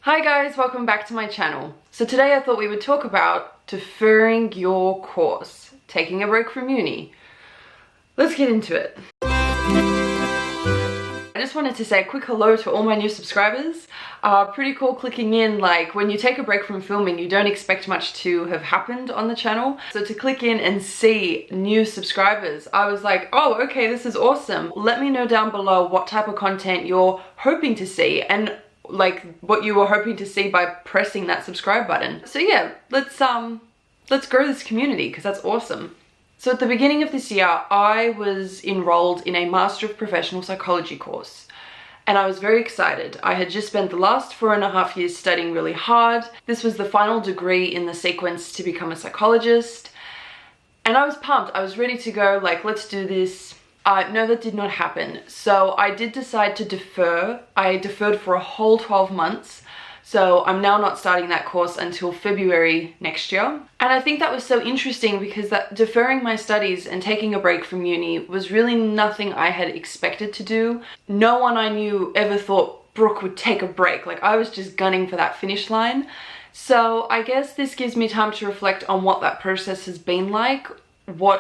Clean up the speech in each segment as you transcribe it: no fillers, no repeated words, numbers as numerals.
Hi guys, welcome back to my channel. So today I thought we would talk about deferring your course, taking a break from uni. Let's get into it. I just wanted to say a quick hello to all my new subscribers. Pretty cool clicking in. Like, when you take a break from filming, you don't expect much to have happened on the channel. So to click in and see new subscribers, I was like, oh, okay, this is awesome. Let me know down below what type of content you're hoping to see and like what you were hoping to see by pressing that subscribe button. So yeah, let's grow this community because that's awesome. So at the beginning of this year, I was enrolled in a Master of Professional Psychology course. And I was very excited. I had just spent the last 4.5 years studying really hard. This was the final degree in the sequence to become a psychologist. And I was pumped. I was ready to go, like, let's do this. No, that did not happen. So I did decide to defer. I deferred for a whole 12 months. So I'm now not starting that course until February next year. And I think that was so interesting because that deferring my studies and taking a break from uni was really nothing I had expected to do. No one I knew ever thought Brooke would take a break. Like, I was just gunning for that finish line. So I guess this gives me time to reflect on what that process has been like,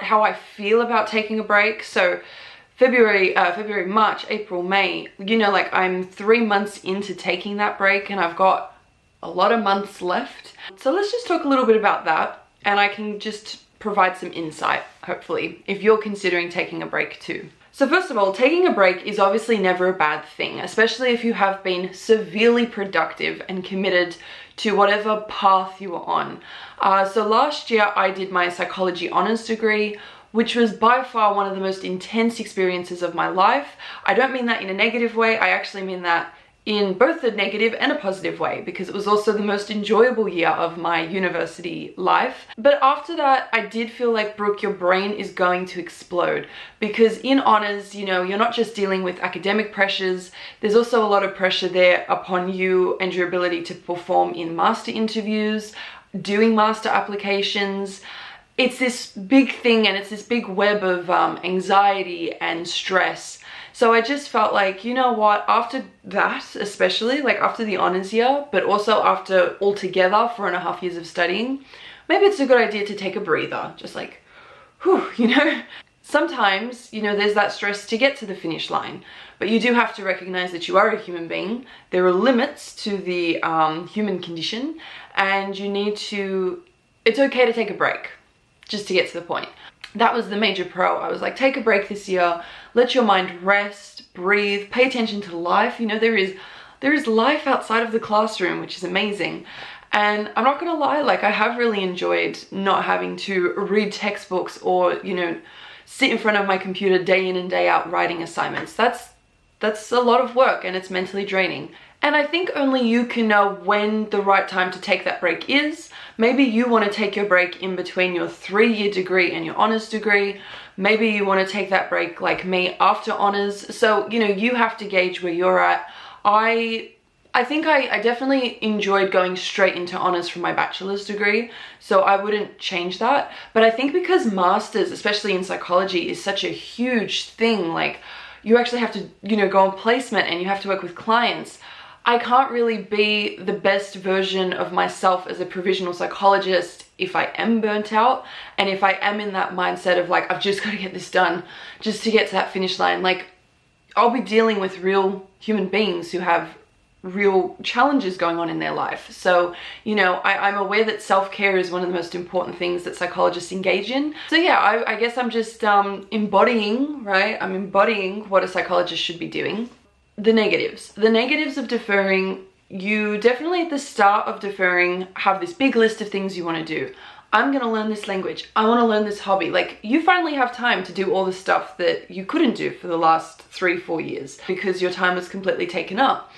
how I feel about taking a break. So February, March, April, May, you know, like, I'm 3 months into taking that break and I've got a lot of months left. So let's just talk a little bit about that, and I can just provide some insight, hopefully, if you're considering taking a break too. So first of all, taking a break is obviously never a bad thing, especially if you have been severely productive and committed to whatever path you are on. So last year I did my psychology honors degree, which was by far one of the most intense experiences of my life. I don't mean that in a negative way, I actually mean that in both a negative and a positive way, because it was also the most enjoyable year of my university life. But after that, I did feel like, Brooke, your brain is going to explode, because in honors, you know, you're not just dealing with academic pressures, there's also a lot of pressure there upon you and your ability to perform in master interviews, doing master applications. It's this big thing, and it's this big web of anxiety and stress. So I just felt like, you know what, after that, especially like after the honors year, but also after altogether 4.5 years of studying, maybe it's a good idea to take a breather, just like, whew, you know. Sometimes, you know, there's that stress to get to the finish line, but you do have to recognize that you are a human being. There are limits to the human condition, and you need to, it's okay to take a break, just to get to the point. That was the major pro. I was like, take a break this year, let your mind rest, breathe, pay attention to life. You know, there is life outside of the classroom, which is amazing. And I'm not gonna lie, like, I have really enjoyed not having to read textbooks or, you know, sit in front of my computer day in and day out writing assignments. That's a lot of work, and it's mentally draining. And I think only you can know when the right time to take that break is. Maybe you want to take your break in between your 3-year degree and your honors degree. Maybe you want to take that break like me after honors. So, you know, you have to gauge where you're at. I think I definitely enjoyed going straight into honors from my bachelor's degree, so I wouldn't change that. But I think because masters, especially in psychology, is such a huge thing, like, you actually have to, you know, go on placement and you have to work with clients. I can't really be the best version of myself as a provisional psychologist if I am burnt out, and if I am in that mindset of like, I've just got to get this done just to get to that finish line. Like, I'll be dealing with real human beings who have real challenges going on in their life. So, you know, I'm aware that self-care is one of the most important things that psychologists engage in. So yeah, I guess I'm just embodying, right? I'm embodying what a psychologist should be doing. The negatives of deferring. You definitely at the start of deferring have this big list of things you want to do. I'm going to learn this language. I want to learn this hobby. Like, you finally have time to do all the stuff that you couldn't do for the last 3-4 years because your time was completely taken up.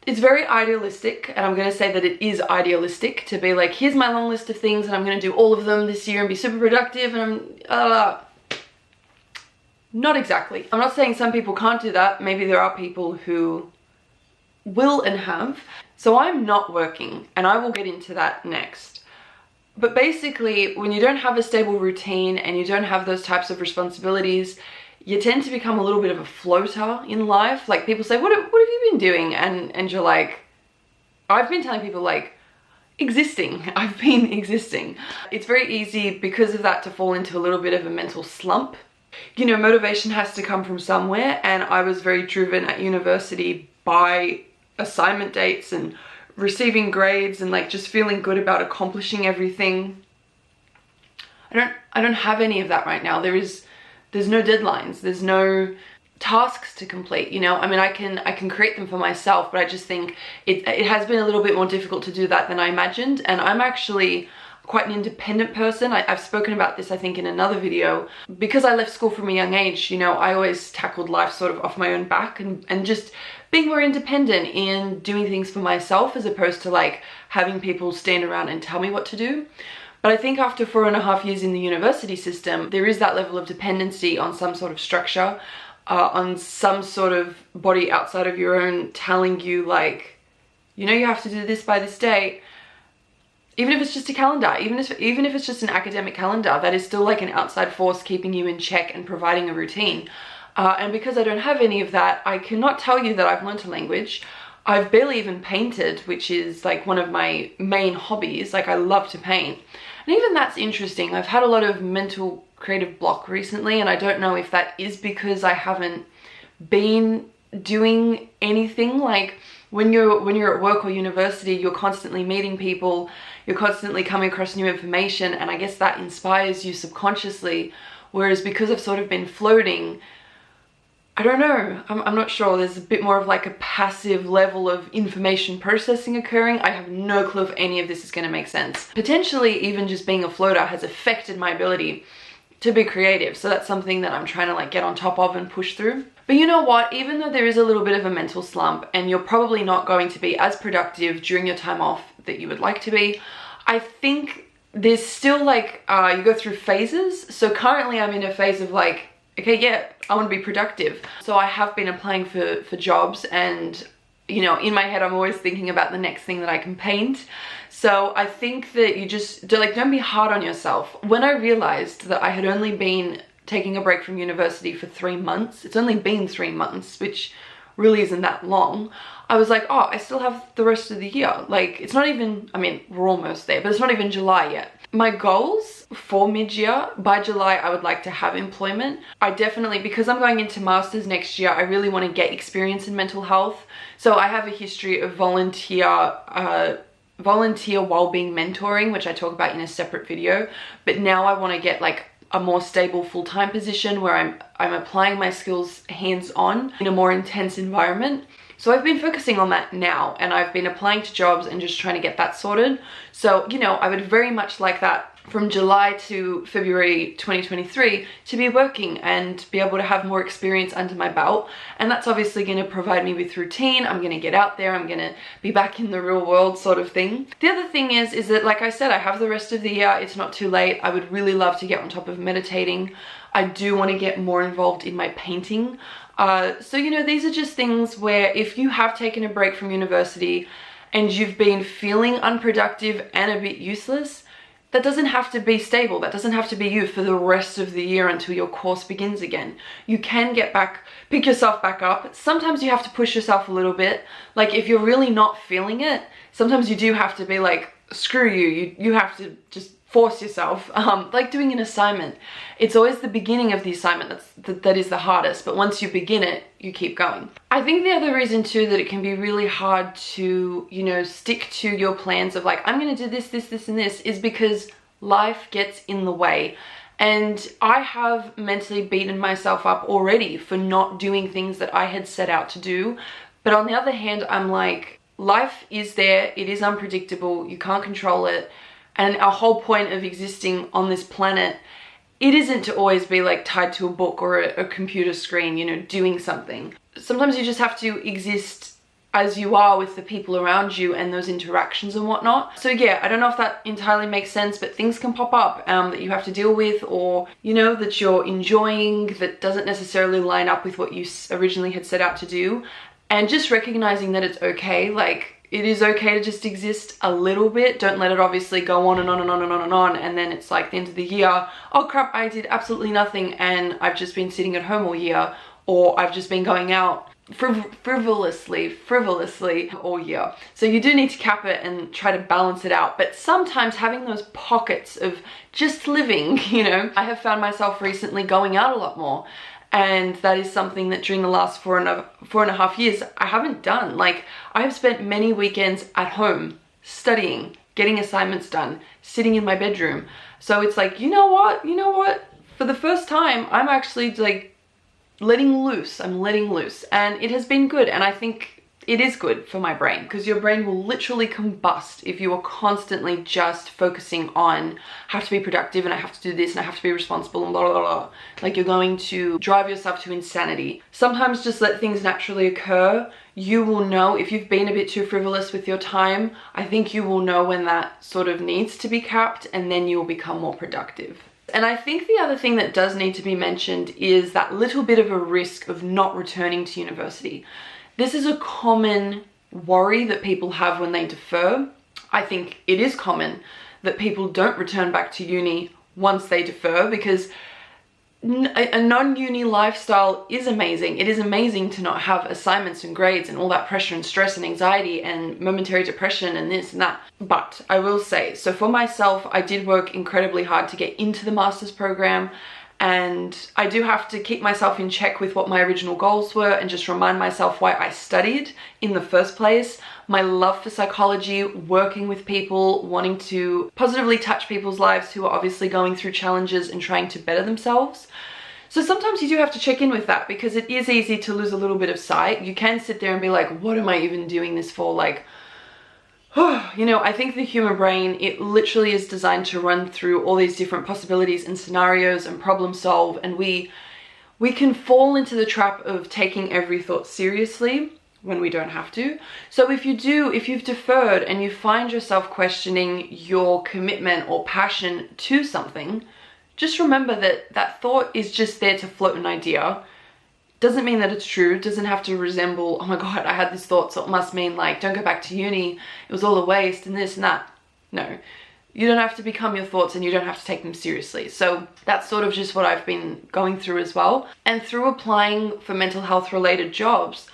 It's very idealistic, and I'm going to say that it is idealistic to be like, here's my long list of things and I'm going to do all of them this year and be super productive, and not exactly. I'm not saying some people can't do that. Maybe there are people who will and have. So I'm not working, and I will get into that next. But basically, when you don't have a stable routine and you don't have those types of responsibilities, you tend to become a little bit of a floater in life. Like, people say, what have you been doing? And you're like, I've been telling people like, existing. I've been existing. It's very easy because of that to fall into a little bit of a mental slump. You know, motivation has to come from somewhere, and I was very driven at university by assignment dates and receiving grades and like just feeling good about accomplishing everything. I don't have any of that right now. There's no deadlines, there's no tasks to complete, you know. I mean, I can create them for myself, but I just think it has been a little bit more difficult to do that than I imagined. And I'm actually quite an independent person. I've spoken about this, I think, in another video. Because I left school from a young age, you know, I always tackled life sort of off my own back and just being more independent in doing things for myself, as opposed to like having people stand around and tell me what to do. But I think after 4.5 years in the university system, there is that level of dependency on some sort of structure, on some sort of body outside of your own telling you like, you know, you have to do this by this date. Even if it's just a calendar, even if it's just an academic calendar, that is still like an outside force keeping you in check and providing a routine. And because I don't have any of that, I cannot tell you that I've learnt a language. I've barely even painted, which is like one of my main hobbies. Like, I love to paint. And even that's interesting. I've had a lot of mental creative block recently, and I don't know if that is because I haven't been doing anything. Like, when you're at work or university, you're constantly meeting people, you're constantly coming across new information, and I guess that inspires you subconsciously. Whereas because I've sort of been floating, I don't know, I'm not sure, there's a bit more of like a passive level of information processing occurring. I have no clue if any of this is going to make sense. Potentially even just being a floater has affected my ability to be creative, so that's something that I'm trying to like get on top of and push through. But you know what, even though there is a little bit of a mental slump and you're probably not going to be as productive during your time off that you would like to be, I think there's still like, you go through phases. So currently I'm in a phase of like, okay, yeah, I want to be productive. So I have been applying for jobs, and you know, in my head I'm always thinking about the next thing that I can paint. So I think that you just don't be hard on yourself. When I realized that I had only been taking a break from university for 3 months, it's only been 3 months, which really isn't that long, I was like, oh, I still have the rest of the year. Like, it's not even, I mean, we're almost there, but it's not even July yet. My goals for mid-year, by July, I would like to have employment. I definitely, because I'm going into masters next year, I really want to get experience in mental health. So I have a history of volunteer wellbeing mentoring, which I talk about in a separate video. But now I want to get like a more stable full-time position where I'm applying my skills hands-on in a more intense environment. So I've been focusing on that now, and I've been applying to jobs and just trying to get that sorted. So, you know, I would very much like that from July to February 2023 to be working and be able to have more experience under my belt. And that's obviously going to provide me with routine. I'm going to get out there. I'm going to be back in the real world sort of thing. The other thing is that, like I said, I have the rest of the year. It's not too late. I would really love to get on top of meditating. I do want to get more involved in my painting. So, you know, these are just things where if you have taken a break from university and you've been feeling unproductive and a bit useless, that doesn't have to be stable. That doesn't have to be you for the rest of the year until your course begins again. You can get back, pick yourself back up. Sometimes you have to push yourself a little bit. Like, if you're really not feeling it, sometimes you do have to be like, screw you. You have to just force yourself, like doing an assignment. It's always the beginning of the assignment that is the hardest, but once you begin it, you keep going. I think the other reason too that it can be really hard to, you know, stick to your plans of like, I'm gonna do this, this, this, and this, is because life gets in the way. And I have mentally beaten myself up already for not doing things that I had set out to do. But on the other hand, I'm like, life is there, it is unpredictable, you can't control it. And our whole point of existing on this planet, it isn't to always be like tied to a book or a computer screen, you know, doing something. Sometimes you just have to exist as you are with the people around you and those interactions and whatnot. So yeah, I don't know if that entirely makes sense, but things can pop up that you have to deal with, or, you know, that you're enjoying that doesn't necessarily line up with what you originally had set out to do. And just recognizing that it's okay, like, it is okay to just exist a little bit. Don't let it obviously go on and on and on and on and on, and then it's like the end of the year, oh crap, I did absolutely nothing and I've just been sitting at home all year, or I've just been going out frivolously all year. So you do need to cap it and try to balance it out. But sometimes having those pockets of just living, you know, I have found myself recently going out a lot more. And that is something that during the last four and a half years, I haven't done. Like, I have spent many weekends at home studying, getting assignments done, sitting in my bedroom. So it's like, you know what? For the first time, I'm actually like letting loose. I'm letting loose, and it has been good. And I think it is good for my brain, because your brain will literally combust if you are constantly just focusing on, I have to be productive and I have to do this and I have to be responsible and blah, blah, blah. Like, you're going to drive yourself to insanity. Sometimes just let things naturally occur. You will know if you've been a bit too frivolous with your time. I think you will know when that sort of needs to be capped, and then you will become more productive. And I think the other thing that does need to be mentioned is that little bit of a risk of not returning to university. This is a common worry that people have when they defer. I think it is common that people don't return back to uni once they defer, because a non-uni lifestyle is amazing. It is amazing to not have assignments and grades and all that pressure and stress and anxiety and momentary depression and this and that. But I will say, so for myself, I did work incredibly hard to get into the master's program. And I do have to keep myself in check with what my original goals were and just remind myself why I studied in the first place. My love for psychology, working with people, wanting to positively touch people's lives who are obviously going through challenges and trying to better themselves. So sometimes you do have to check in with that, because it is easy to lose a little bit of sight. You can sit there and be like, what am I even doing this for? Like, you know, I think the human brain, it literally is designed to run through all these different possibilities and scenarios and problem solve, and we can fall into the trap of taking every thought seriously when we don't have to. So if you've deferred and you find yourself questioning your commitment or passion to something, just remember that that thought is just there to float an idea. Doesn't mean that it's true. Doesn't have to resemble, oh my god, I had this thought, so it must mean like, don't go back to uni, it was all a waste and this and that. No, you don't have to become your thoughts, and you don't have to take them seriously. So that's sort of just what I've been going through as well. And through applying for mental health related jobs,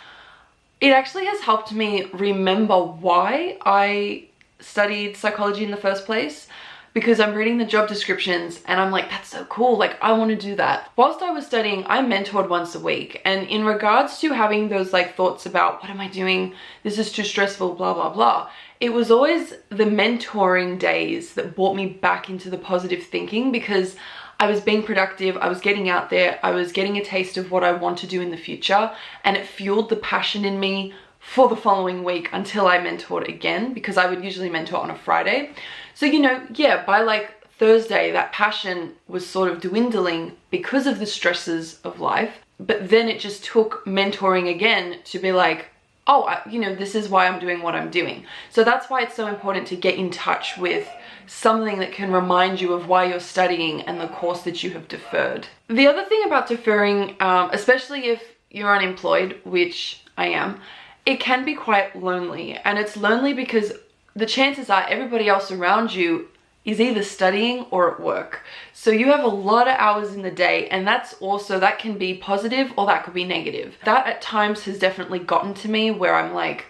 it actually has helped me remember why I studied psychology in the first place. Because I'm reading the job descriptions and I'm like, that's so cool, like I want to do that. Whilst I was studying, I mentored once a week, and in regards to having those like thoughts about, what am I doing? This is too stressful, blah, blah, blah. It was always the mentoring days that brought me back into the positive thinking, because I was being productive, I was getting out there, I was getting a taste of what I want to do in the future, and it fueled the passion in me for the following week until I mentored again, because I would usually mentor on a Friday. So, you know, yeah, by like Thursday, that passion was sort of dwindling because of the stresses of life. But then it just took mentoring again to be like, oh, you know, this is why I'm doing what I'm doing. So that's why it's so important to get in touch with something that can remind you of why you're studying and the course that you have deferred. The other thing about deferring, especially if you're unemployed, which I am, it can be quite lonely. And it's lonely because the chances are everybody else around you is either studying or at work. So you have a lot of hours in the day, and that can be positive or that could be negative. That at times has definitely gotten to me where I'm like,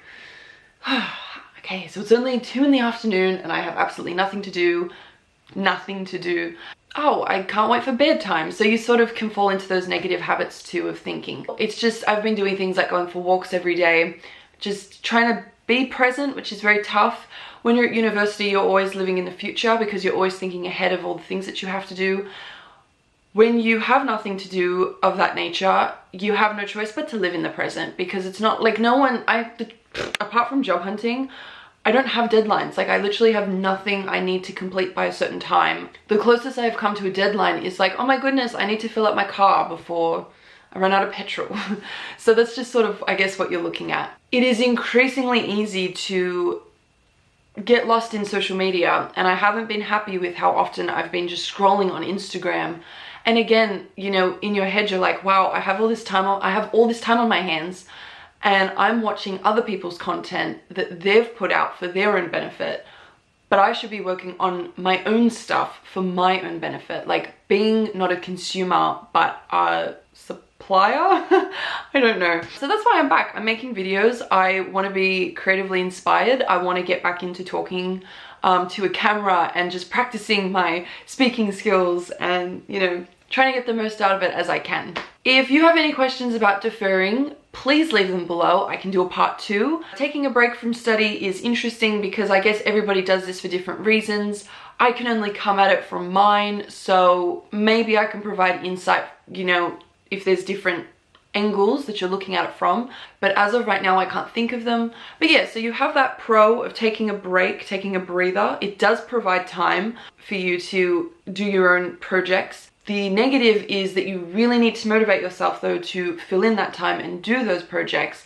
okay, so it's only 2 p.m. and I have absolutely nothing to do. Oh, I can't wait for bedtime. So you sort of can fall into those negative habits too of thinking. It's just, I've been doing things like going for walks every day, just trying to be present, which is very tough. When you're at university, you're always living in the future because you're always thinking ahead of all the things that you have to do. When you have nothing to do of that nature, you have no choice but to live in the present, because it's not like apart from job hunting, I don't have deadlines. Like, I literally have nothing I need to complete by a certain time. The closest I've come to a deadline is like, oh my goodness, I need to fill up my car before I run out of petrol. So that's just sort of, I guess, what you're looking at. It is increasingly easy to get lost in social media, and I haven't been happy with how often I've been just scrolling on Instagram. And again, you know, in your head, you're like, wow, I have all this time on my hands, and I'm watching other people's content that they've put out for their own benefit, but I should be working on my own stuff for my own benefit, like being not a consumer, but a plier. I don't know. So that's why I'm back. I'm making videos. I want to be creatively inspired. I want to get back into talking to a camera and just practicing my speaking skills and, you know, trying to get the most out of it as I can. If you have any questions about deferring, please leave them below. I can do a part 2. Taking a break from study is interesting because I guess everybody does this for different reasons. I can only come at it from mine, so maybe I can provide insight, you know, if there's different angles that you're looking at it from, but as of right now I can't think of them. But yeah, so you have that pro of taking a break, taking a breather. It does provide time for you to do your own projects. The negative is that you really need to motivate yourself though to fill in that time and do those projects,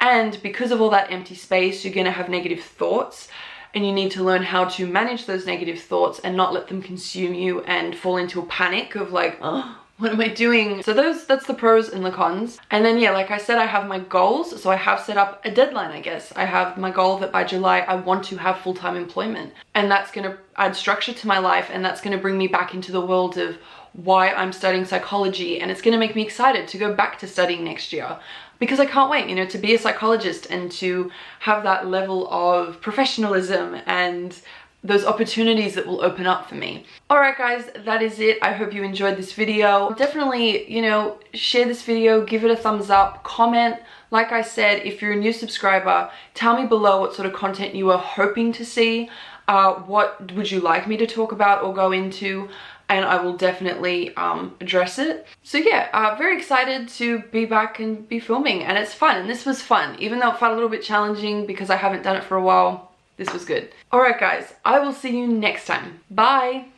and because of all that empty space you're going to have negative thoughts, and you need to learn how to manage those negative thoughts and not let them consume you and fall into a panic of like, oh, what am I doing? So that's the pros and the cons. And then yeah, like I said, I have my goals. So I have set up a deadline, I guess. I have my goal that by July I want to have full-time employment. And that's going to add structure to my life, and that's going to bring me back into the world of why I'm studying psychology, and it's going to make me excited to go back to studying next year. Because I can't wait, you know, to be a psychologist and to have that level of professionalism and those opportunities that will open up for me. Alright guys, that is it. I hope you enjoyed this video. Definitely, you know, share this video, give it a thumbs up, comment. Like I said, if you're a new subscriber, tell me below what sort of content you are hoping to see. What would you like me to talk about or go into? And I will definitely address it. So yeah, very excited to be back and be filming, and it's fun, and this was fun. Even though it felt a little bit challenging because I haven't done it for a while, this was good. Alright guys, I will see you next time. Bye!